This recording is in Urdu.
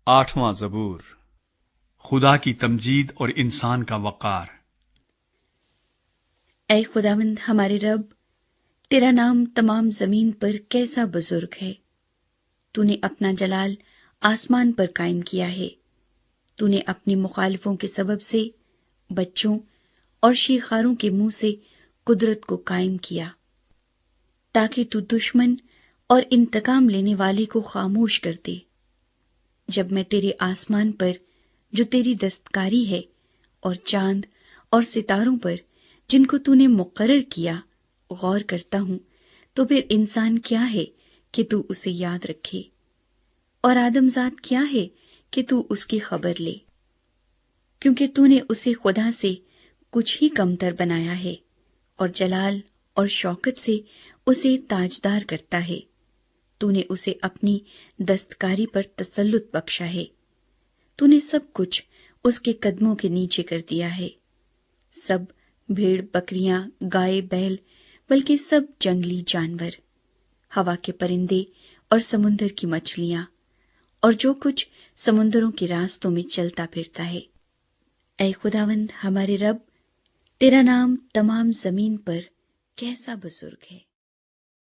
8واں زبور، خدا کی تمجید اور انسان کا وقار۔ اے خداوند ہمارے رب، تیرا نام تمام زمین پر کیسا بزرگ ہے۔ تو نے اپنا جلال آسمان پر قائم کیا ہے۔ تو نے اپنی مخالفوں کے سبب سے بچوں اور شیخاروں کے منہ سے قدرت کو قائم کیا، تاکہ تو دشمن اور انتقام لینے والے کو خاموش کر دے۔ جب میں تیرے آسمان پر جو تیری دستکاری ہے اور چاند اور ستاروں پر جن کو تو نے مقرر کیا غور کرتا ہوں، تو پھر انسان کیا ہے کہ تو اسے یاد رکھے، اور آدم ذات کیا ہے کہ تو اس کی خبر لے، کیونکہ تو نے اسے خدا سے کچھ ہی کمتر بنایا ہے، اور جلال اور شوکت سے اسے تاجدار کرتا ہے۔ تو نے اسے اپنی دستکاری پر تسلط بخشا ہے۔ تو نے سب کچھ اس کے قدموں کے نیچے کر دیا ہے، سب بھیڑ بکریاں، گائے بیل، بلکہ سب جنگلی جانور، ہوا کے پرندے اور سمندر کی مچھلیاں، اور جو کچھ سمندروں کے راستوں میں چلتا پھرتا ہے۔ اے خداوند ہمارے رب، تیرا نام تمام زمین پر کیسا بزرگ ہے۔